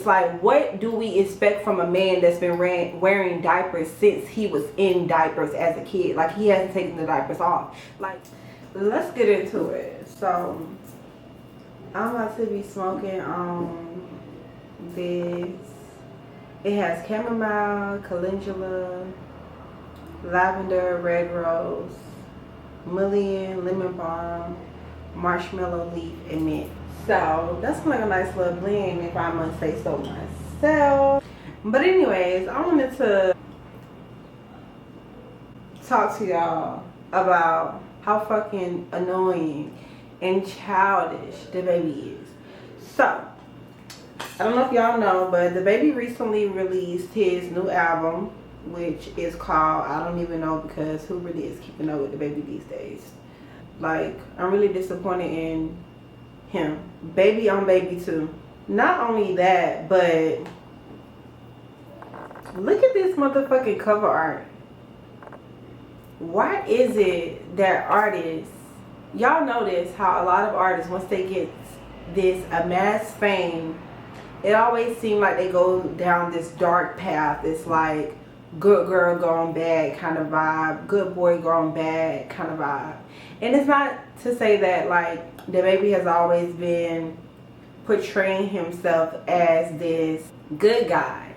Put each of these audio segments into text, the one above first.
It's like, what do we expect from a man that's been wearing diapers since he was in diapers as a kid? Like, he hasn't taken the diapers off. Like, let's get into it. So, I'm about to be smoking this. It has chamomile, calendula, lavender, red rose, mullein, lemon balm, marshmallow leaf, and mint. So that's like a nice little blend, if I must say so myself. But anyways, I wanted to talk to y'all about how fucking annoying and childish DaBaby is. So I don't know if y'all know, but DaBaby recently released his new album, which is called, I don't even know, because who really is keeping up with DaBaby these days? Like, I'm really disappointed in him. Baby on Baby too. Not only that, but look at this motherfucking cover art. Why is it that artists, y'all notice how a lot of artists, once they get this amassed fame, it always seems like they go down this dark path. It's like good girl gone bad kind of vibe, good boy gone bad kind of vibe. And it's not to say that like DaBaby has always been portraying himself as this good guy,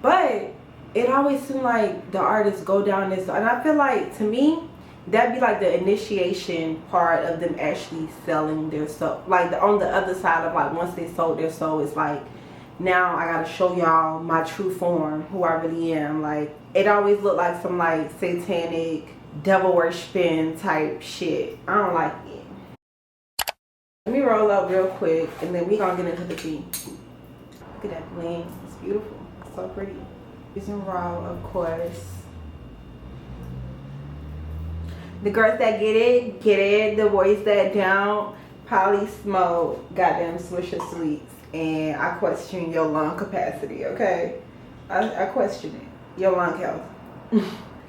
but it always seems like the artists go down this, and I feel like, to me, that'd be like the initiation part of them actually selling their soul. Like, on the other side of, like, once they sold their soul, it's like, now I gotta show y'all my true form, who I really am. Like, it always looked like some like satanic devil worshiping type shit. I don't like it. Let me roll up real quick, and then we gonna get into the tea. Look at that blend. It's beautiful. It's so pretty. Using raw, of course. The girls that get it, get it. The boys that don't, probably smoke goddamn Swisher Sweets. And I question your lung capacity, okay? I question it. Your lung health.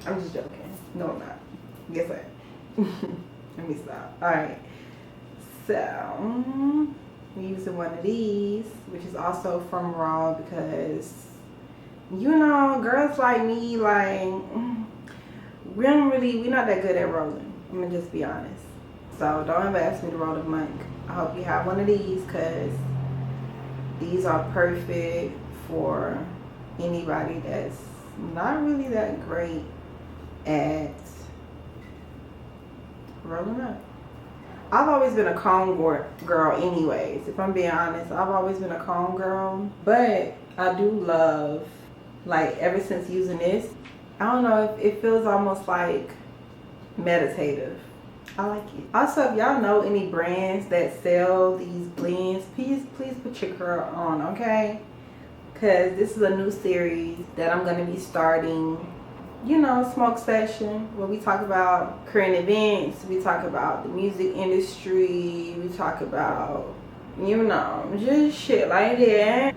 I'm just joking. No, I'm not. Guess what? Let me stop. Alright. So, we're using one of these, which is also from Raw, because, you know, girls like me, like, we're not that good at rolling. I'm gonna just be honest. So don't ever ask me to roll a monk. I hope you have one of these, because these are perfect for anybody that's not really that great at rolling up. I've always been a calm girl anyways. If I'm being honest, I've always been a calm girl. But I do love, like, ever since using this, I don't know, it feels almost like meditative. I like it. Also, if y'all know any brands that sell these blends, please put your girl on, okay? Because this is a new series that I'm going to be starting. You know, smoke session, where we talk about current events, we talk about the music industry, we talk about, you know, just shit like that.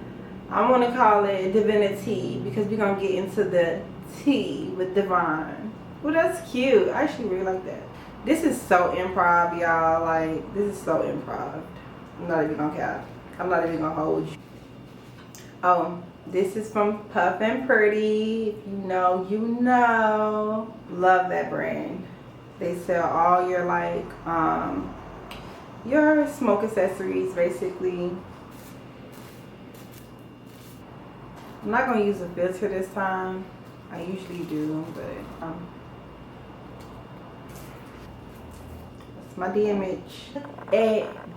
I want to call it DeeViniTEA, because we're going to get into the tea with DeeVine. Well, that's cute. I actually really like that. This is so improv, y'all. Like, this is so improv. I'm not even gonna cap. I'm not even gonna hold you. Oh, this is from Puff and Pretty. If you know, you know. Love that brand. They sell all your, like, your smoke accessories, basically. I'm not gonna use a filter this time. I usually do, but that's my damage.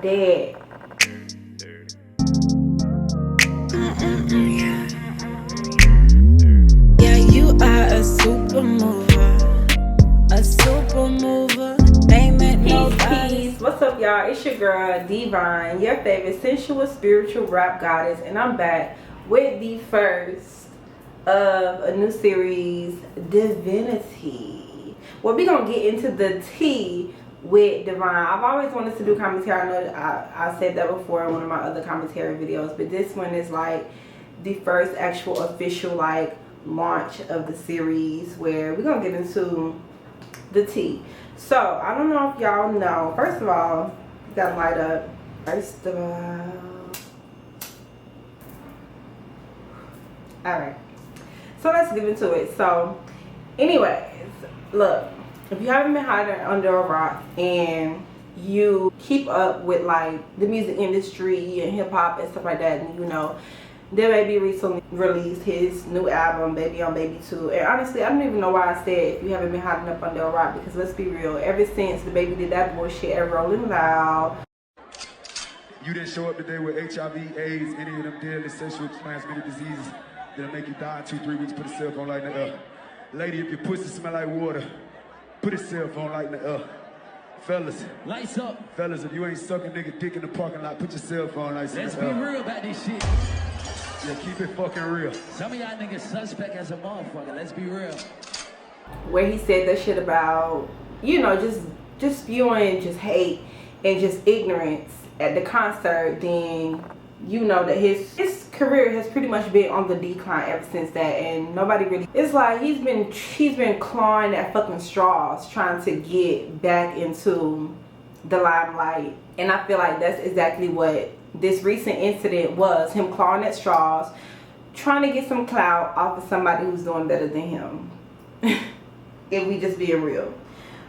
Dead. Yeah, you are a supermover. A supermover. Ain't met nobody. Peace. What's up, y'all? It's your girl, DeeVine, your favorite sensual spiritual rap goddess, and I'm back with the first of a new series, DeeViniTEA. Well, we're gonna get into the tea with DeeVine. I've always wanted to do commentary. I know I said that before in one of my other commentary videos, but this one is like the first actual official like launch of the series, where we're gonna get into the tea. So I don't know if y'all know, first of all, you gotta light up. First of all, Alright. So let's get into it. So, anyways, look, if you haven't been hiding under a rock and you keep up with like the music industry and hip hop and stuff like that, and you know, DaBaby recently released his new album, Baby on Baby 2. And honestly, I don't even know why I said if you haven't been hiding up under a rock, because let's be real, ever since DaBaby did that bullshit at Rolling Loud. You didn't show up today with HIV, AIDS, any of them deadly sexually transmitted diseases that'll make you die in 2-3 weeks. Put a cell phone light in the air. Lady, if your pussy smell like water, put a cell phone light in the air. Fellas, lights up. Fellas, if you ain't sucking nigga dick in the parking lot, put your cell phone lights in the air. Let's be real about this shit. Yeah, keep it fucking real. Some of y'all niggas suspect as a motherfucker. Let's be real. Where he said that shit about, you know, just spewing just hate and just ignorance at the concert, then you know that his career has pretty much been on the decline ever since that, and nobody really, it's like he's been clawing at fucking straws trying to get back into the limelight. And I feel like that's exactly what this recent incident was, him clawing at straws, trying to get some clout off of somebody who's doing better than him. If we just being real,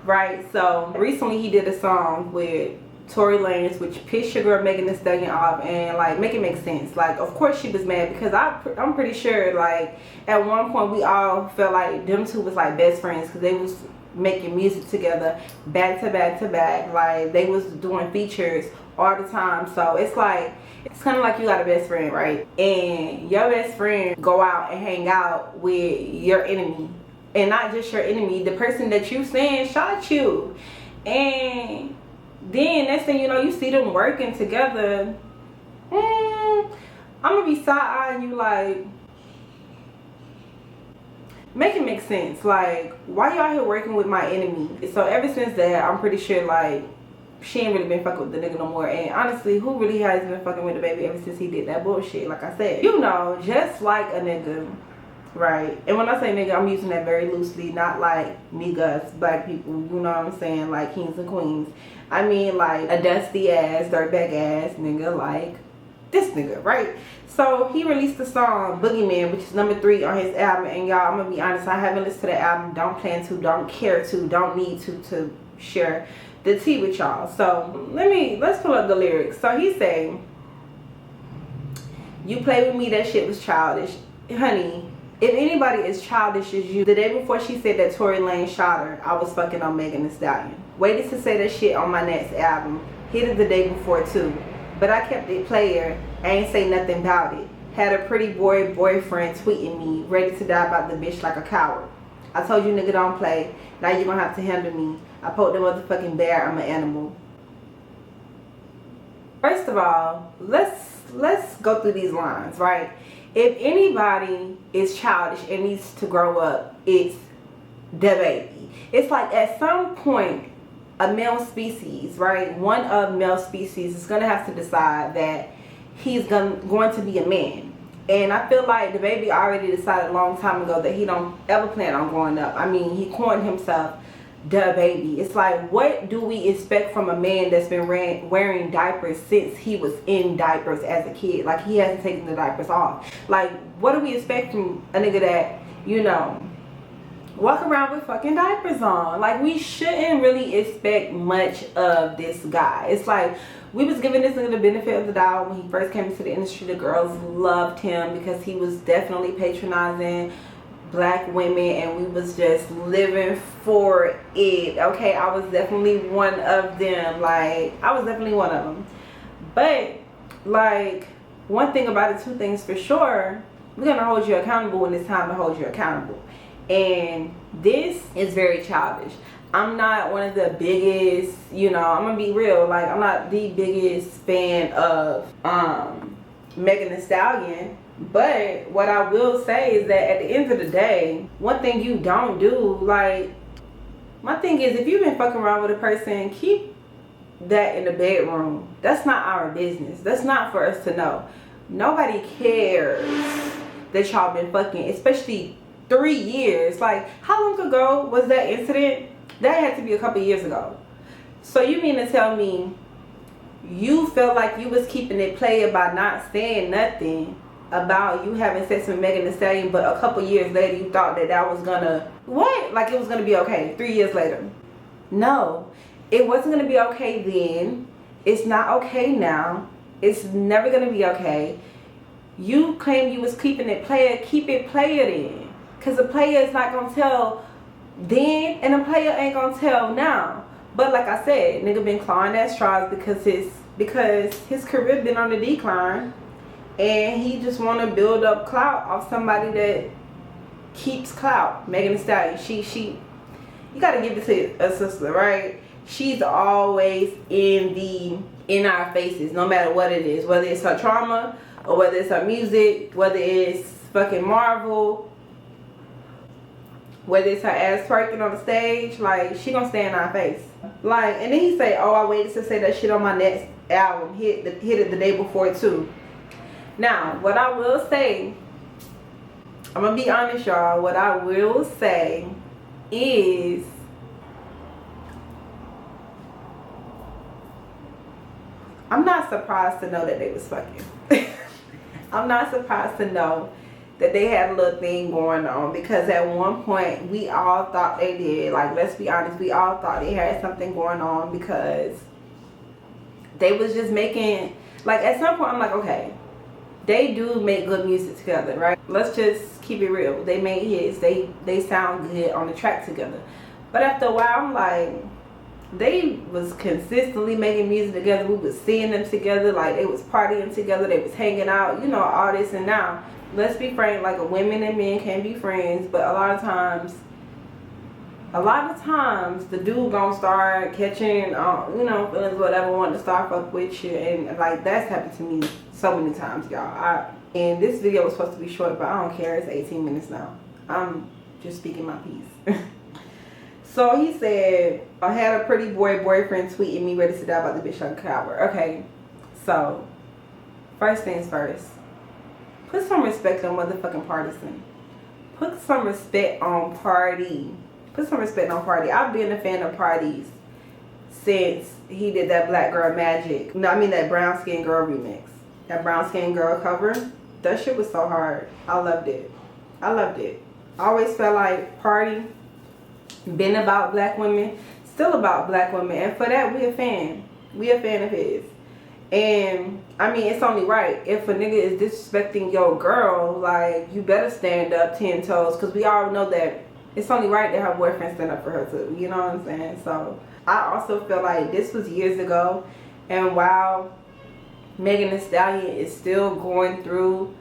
right? So recently he did a song with Tory Lanez, which pissed your girl Megan Thee Stallion off, and like make it make sense. Like, of course she was mad, because I'm pretty sure like at one point we all felt like them two was like best friends, because they was making music together back to back to back. Like they was doing features all the time. So it's like, it's kind of like you got a best friend, right? And your best friend go out and hang out with your enemy, and not just your enemy, the person that you saying shot you. And then next thing you know, you see them working together. I'm gonna be side-eyeing you like, make it make sense. Like, why y'all here working with my enemy? So ever since that, I'm pretty sure like she ain't really been fucking with the nigga no more. And honestly, who really has been fucking with DaBaby ever since he did that bullshit? Like I said, you know, just like a nigga, right? And when I say nigga, I'm using that very loosely, not like niggas, black people, you know what I'm saying, like kings and queens. I mean like a dusty ass, dirtbag ass nigga like this nigga, right? So he released the song Boogeyman, which is number 3 on his album. And y'all, I'm gonna be honest, I haven't listened to the album, don't plan to, don't care to, don't need to share the tea with y'all. So let's pull up the lyrics. So he say, you play with me, that shit was childish. Honey, if anybody is childish as you, the day before she said that Tory Lanez shot her, I was fucking on Megan Thee Stallion. Waited to say that shit on my next album. Hit it the day before too. But I kept it player. I ain't say nothing about it. Had a pretty boyfriend tweeting me, ready to die about the bitch like a coward. I told you nigga don't play. Now you gonna have to handle me. I poked the motherfucking bear, I'm an animal. First of all, let's go through these lines, right? If anybody is childish and needs to grow up, it's DaBaby. It's like at some point, a male species, right? One of male species is gonna have to decide that he's going to be a man. And I feel like DaBaby already decided a long time ago that he don't ever plan on growing up. I mean, he coined himself DaBaby. It's like, what do we expect from a man that's been wearing diapers since he was in diapers as a kid? Like, he hasn't taken the diapers off. Like, what do we expect from a nigga that, you know, walk around with fucking diapers on? Like, we shouldn't really expect much of this guy. It's like, we was giving this nigga the benefit of the doubt when he first came into the industry. The girls loved him because he was definitely patronizing black women, and we was just living for it. Okay, I was definitely one of them. Like, I was definitely one of them. But like, one thing about it, two things for sure, we're gonna hold you accountable when it's time to hold you accountable. And this is very childish. I'm not one of the biggest, you know, I'm gonna be real, like, I'm not the biggest fan of Megan Thee Stallion. But what I will say is that at the end of the day, one thing you don't do, like, my thing is, if you've been fucking around with a person, keep that in the bedroom. That's not our business. That's not for us to know. Nobody cares that y'all been fucking, especially 3 years. Like, how long ago was that incident? That had to be a couple years ago. So you mean to tell me you felt like you was keeping it player by not saying nothing about you having sex with Megan Thee Stallion, but a couple years later you thought that was gonna, what? Like it was gonna be okay 3 years later. No, it wasn't gonna be okay then. It's not okay now. It's never gonna be okay. You claim you was keeping it Playa, keep it Playa then. Cause the Playa is not gonna tell then, and the Playa ain't gonna tell now. But like I said, nigga been clawing at straws because his career been on the decline. And he just want to build up clout off somebody that keeps clout. Megan Thee Stallion, she, you gotta give it to a sister, right? She's always in our faces, no matter what it is. Whether it's her trauma, or whether it's her music, whether it's fucking Marvel, whether it's her ass twerking on the stage, like, she gonna stay in our face. Like, and then he say, oh, I waited to say that shit on my next album. Hit it the day before too. Now, what I will say, I'm gonna be honest, y'all. What I will say is, I'm not surprised to know that they was fucking. I'm not surprised to know that they had a little thing going on, because at one point we all thought they did. Like, let's be honest, we all thought they had something going on, because they was just making, like, at some point I'm like, okay, they do make good music together, right? Let's just keep it real. They make hits. They sound good on the track together. But after a while, I'm like, they was consistently making music together. We was seeing them together. Like, they was partying together. They was hanging out. You know, all this. And now, let's be frank. Like, women and men can be friends. But a lot of times, the dude gonna start catching, you know, feelings, whatever, wanting to start fuck with you. And, like, that's happened to me so many times, y'all. And this video was supposed to be short, but I don't care. It's 18 minutes now. I'm just speaking my piece. So he said, I had a pretty boyfriend tweeting me ready to die about the bitch on coward. Okay, so first things first. Put some respect on motherfucking partisan. Put some respect on party. Put some respect on party. I've been a fan of parties since he did that Black Girl Magic. No, I mean that Brown Skin Girl remix. That Brown Skin Girl cover. That shit was so hard. I loved it. I loved it. I always felt like party been about black women, still about black women, and for that we a fan. We a fan of his. And I mean, it's only right. If a nigga is disrespecting your girl, like, you better stand up 10 toes, because we all know that it's only right that her boyfriend stand up for her too. You know what I'm saying? So I also feel like this was years ago, and while Megan Thee Stallion is still going through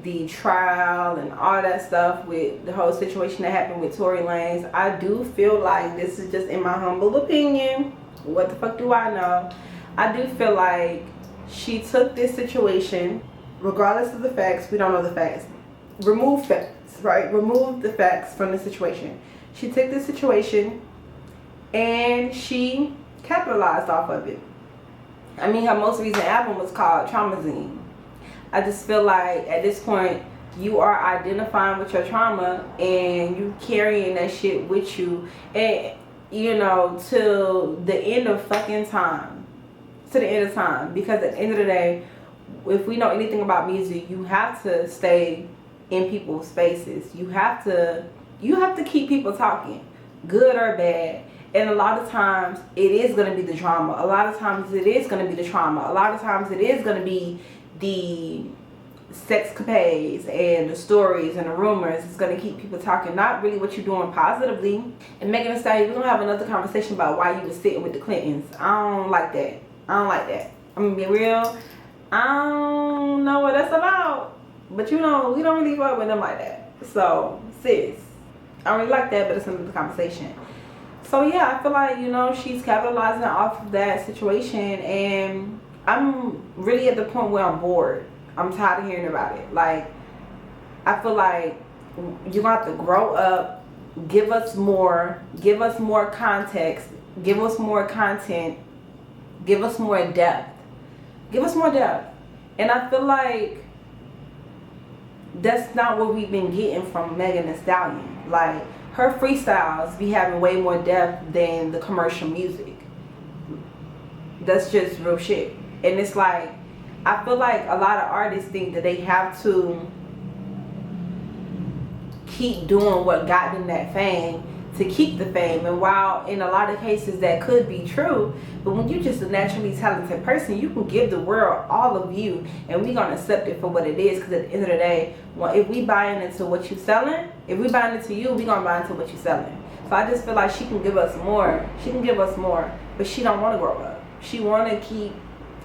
the trial and all that stuff with the whole situation that happened with Tory Lanez, I do feel like, this is just in my humble opinion, what the fuck do I know, I do feel like she took this situation, regardless of the facts, we don't know the facts, remove facts, right? Remove the facts from the situation. She took this situation and she capitalized off of it. I mean, her most recent album was called Traumazine. I just feel like at this point, you are identifying with your trauma and you carrying that shit with you, and, you know, till the end of fucking time. To the end of time. Because at the end of the day, if we know anything about music, you have to stay in people's faces. You have to keep people talking, good or bad. And a lot of times it is going to be the drama. A lot of times it is going to be the trauma. A lot of times it is going to be the sexcapades and the stories and the rumors. It's going to keep people talking, not really what you're doing positively. And Megan Thee Stallion, we're going to have another conversation about why you were sitting with the Clintons. I don't like that. I don't like that. I'm going to be real. I don't know what that's about. But you know, we don't really work with them like that. So, sis, I don't really like that, but it's another conversation. So yeah, I feel like, you know, she's capitalizing off of that situation, and I'm really at the point where I'm bored. I'm tired of hearing about it. Like, I feel like you're gonna have to grow up, give us more context, give us more content, give us more depth. Give us more depth. And I feel like that's not what we've been getting from Megan Thee Stallion. Like, her freestyles be having way more depth than the commercial music. That's just real shit. And it's like, I feel like a lot of artists think that they have to keep doing what got them that fame to keep the fame. And while in a lot of cases that could be true, but when you're just a naturally talented person, you can give the world all of you, and we're gonna accept it for what it is. Because at the end of the day, well, if we buying into what you selling, if we buying into you, we gonna buy into what you selling. So I just feel like she can give us more. She can give us more, but she don't want to grow up. She want to keep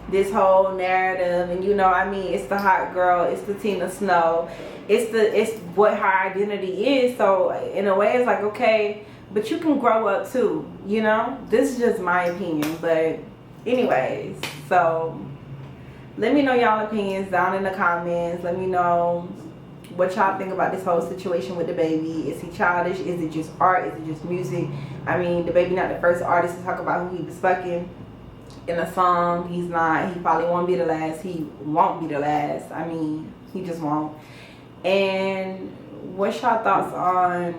this whole narrative, and you know, I mean, it's the hot girl, it's the Tina Snow, it's what her identity is. So in a way, it's like, okay, but you can grow up too, you know. This is just my opinion, but anyways, so let me know y'all opinions down in the comments. Let me know what y'all think about this whole situation with DaBaby. Is he childish? Is it just art? Is it just music? I mean, DaBaby not the first artist to talk about who he was fucking in a song. He's not. He probably won't be the last. He won't be the last. I mean, he just won't. And what's y'all thoughts on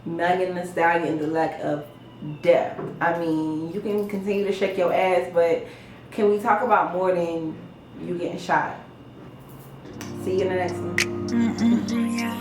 Megan Thee Stallion and the lack of depth? I mean, you can continue to shake your ass, but can we talk about more than you getting shot? See you in the next one. Yeah.